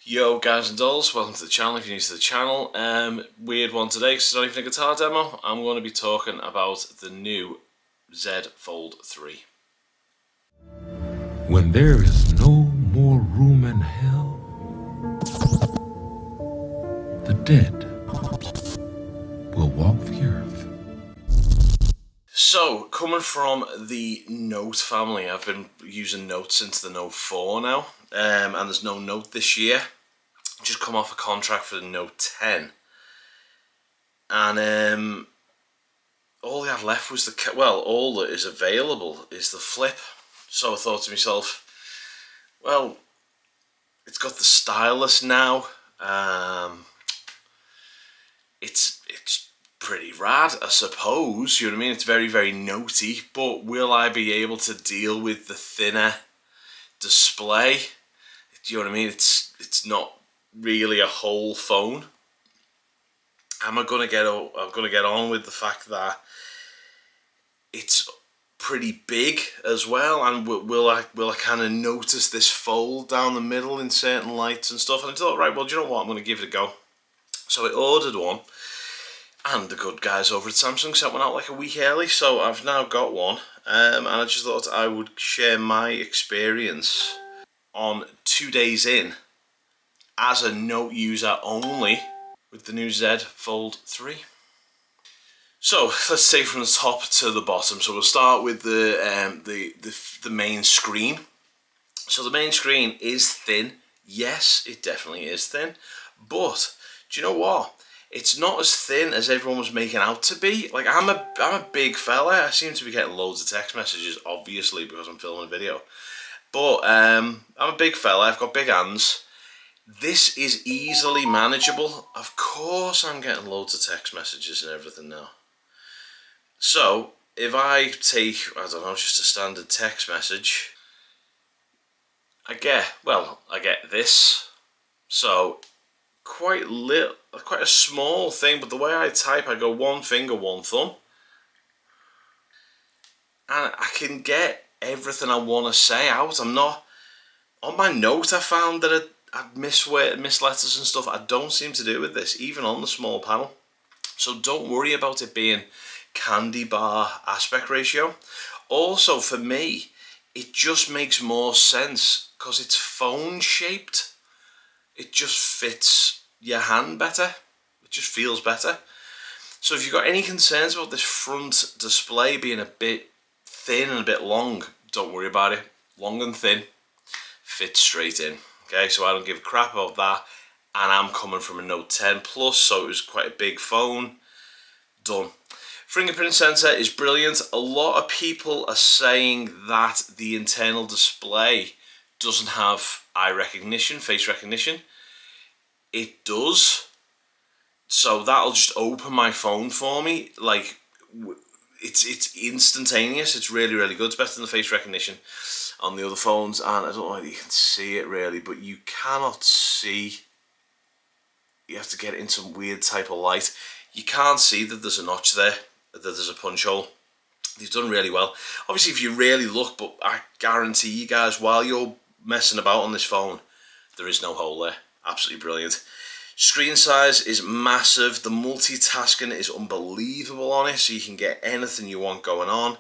Yo guys and dolls, welcome to the channel if you're new to the channel. Weird one today because it's not even a guitar demo. I'm going to be talking about the new Z Fold 3. When there is no more room in hell, the dead will walk the earth. So, coming from the Note family, I've been using Note since the Note 4 now, and there's no Note this year. Just come off a contract for the Note 10, and all I had left was all that is available is the Flip. So I thought to myself, well, it's got the stylus now. It's pretty rad, I suppose. You know what I mean? It's very, very notey, but will I be able to deal with the thinner display? Do you know what I mean? It's not really a whole phone. Am I gonna get on with the fact that it's pretty big as well, and will I kind of notice this fold down the middle in certain lights and stuff? And I thought, right, well, do you know what? I'm going to give it a go. So I ordered one, and the good guys over at Samsung sent one out like a week early, so I've now got one, and I just thought I would share my experience on 2 days in as a Note user only with the new Z Fold 3. So let's take from the top to the bottom. So we'll start with the main screen. So the main screen is thin. Yes, it definitely is thin. But do you know what? It's not as thin as everyone was making out to be. Like, I'm a big fella. I seem to be getting loads of text messages, obviously, because I'm filming a video. But I'm a big fella. I've got big hands. This is easily manageable. Of course I'm getting loads of text messages and everything now. So, if I take, I don't know, just a standard text message, I get this. So, quite a small thing, but the way I type, I go one finger, one thumb. And I can get everything I want to say out. I'm not, on my Note I found that I'd miss letters and stuff. I don't seem to do with this, even on the small panel. So don't worry about it being candy bar aspect ratio. Also, for me, it just makes more sense because it's phone shaped. It just fits your hand better. It just feels better. So if you've got any concerns about this front display being a bit thin and a bit long, don't worry about it. Long and thin, fits straight in. Okay, so I don't give a crap about that. And I'm coming from a Note 10 Plus, so it was quite a big phone. Done. Fingerprint sensor is brilliant. A lot of people are saying that the internal display doesn't have eye recognition, face recognition. It does. So that'll just open my phone for me. Like, it's instantaneous. It's really, really good. It's better than the face recognition on the other phones. And I don't know if you can see it really, but you cannot see. You have to get it in some weird type of light. You can't see that there's a notch there, that there's a punch hole. They've done really well. Obviously, if you really look, but I guarantee you guys, while you're messing about on this phone, there is no hole there. Absolutely brilliant. Screen size is massive. The multitasking is unbelievable on it, so you can get anything you want going on.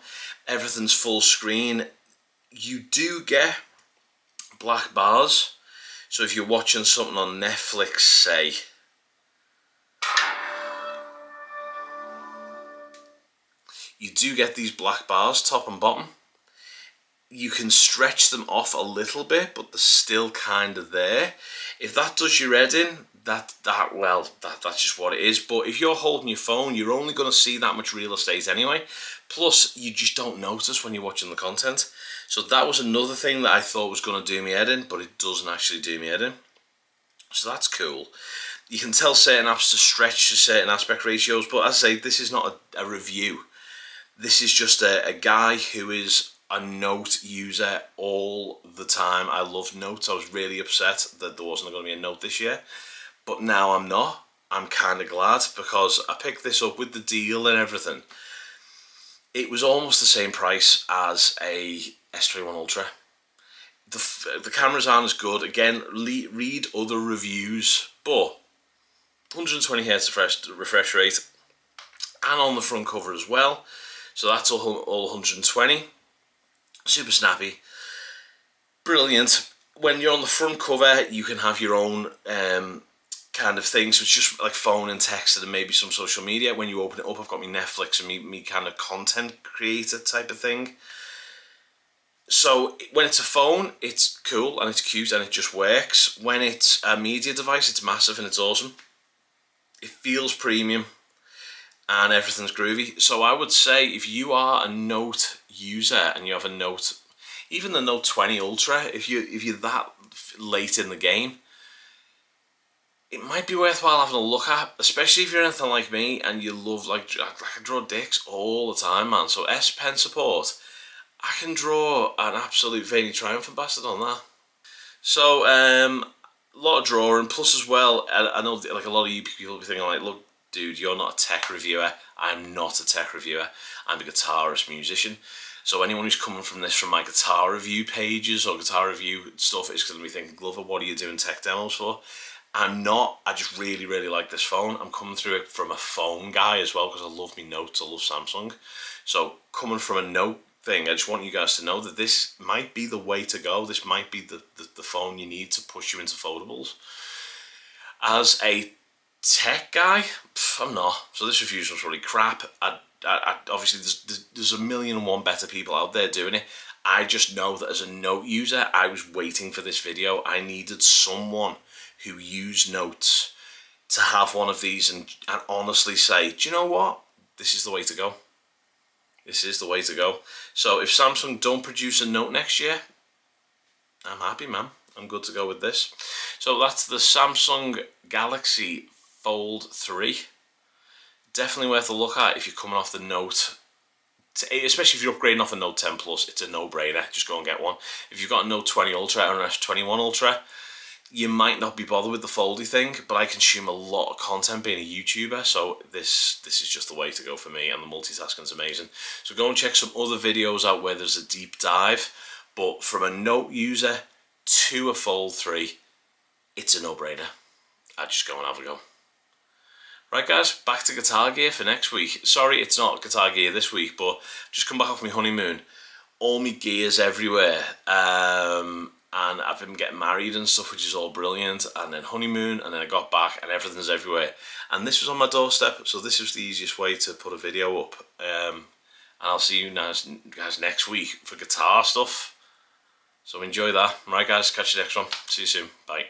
Everything's full screen. You do get black bars. So if you're watching something on Netflix, say, you do get these black bars, top and bottom. You can stretch them off a little bit, but they're still kind of there. If that does your head in, that's just what it is. But if you're holding your phone, you're only going to see that much real estate anyway. Plus, you just don't notice when you're watching the content. So that was another thing that I thought was going to do me head in, but it doesn't actually do me head in. So that's cool. You can tell certain apps to stretch to certain aspect ratios, but as I say, this is not a review. This is just a guy who is a Note user all the time. I love Notes. I was really upset that there wasn't going to be a Note this year, but now I'm not. I'm kind of glad because I picked this up with the deal and everything. It was almost the same price as a S21 Ultra. the cameras aren't as good. Again, read other reviews, but 120 Hz refresh rate, and on the front cover as well. So that's all 120. Super snappy, brilliant. When you're on the front cover, you can have your own kind of thing. So it's just like phone and text and maybe some social media. When you open it up, I've got my Netflix and me kind of content creator type of thing. So when it's a phone, it's cool and it's cute and it just works. When it's a media device, it's massive and it's awesome. It feels premium and everything's groovy. So I would say if you are a Note user and you have a Note, even the Note 20 Ultra, if you're that late in the game, it might be worthwhile having a look at, especially if you're anything like me and you love, like I draw dicks all the time, man. So S Pen support, I can draw an absolute veiny triumphant bastard on that. So a lot of drawing, plus as well, I know like a lot of you people will be thinking like, look, dude, you're not a tech reviewer. I'm not a tech reviewer. I'm a guitarist, musician. So anyone who's coming from this from my guitar review pages or guitar review stuff is going to be thinking, Glover, what are you doing tech demos for? I'm not. I just really, really like this phone. I'm coming through it from a phone guy as well because I love me Notes. I love Samsung. So coming from a Note thing, I just want you guys to know that this might be the way to go. This might be the phone you need to push you into foldables. As a tech guy, I'm not. So this review was really crap. Obviously, there's a million and one better people out there doing it. I just know that as a Note user, I was waiting for this video. I needed someone who used Notes to have one of these and honestly say, do you know what? This is the way to go. This is the way to go. So if Samsung don't produce a Note next year, I'm happy, man. I'm good to go with this. So that's the Samsung Galaxy Fold 3. Definitely worth a look at if you're coming off the Note. Especially if you're upgrading off a Note 10 Plus, it's a no-brainer. Just go and get one. If you've got a Note 20 Ultra or an S21 Ultra, you might not be bothered with the foldy thing, but I consume a lot of content being a YouTuber, so this is just the way to go for me, and the multitasking's amazing. So go and check some other videos out where there's a deep dive, but from a Note user to a Fold 3, it's a no-brainer. I'd just go and have a go. Right guys, back to guitar gear for next week. Sorry it's not guitar gear this week, but just come back off my honeymoon. All my gear's everywhere. And I've been getting married and stuff, which is all brilliant, and then honeymoon, and then I got back and everything's everywhere, and this was on my doorstep, so this was the easiest way to put a video up. And I'll see you guys next week for guitar stuff, so enjoy that. Right guys, catch you next one. See you soon. Bye.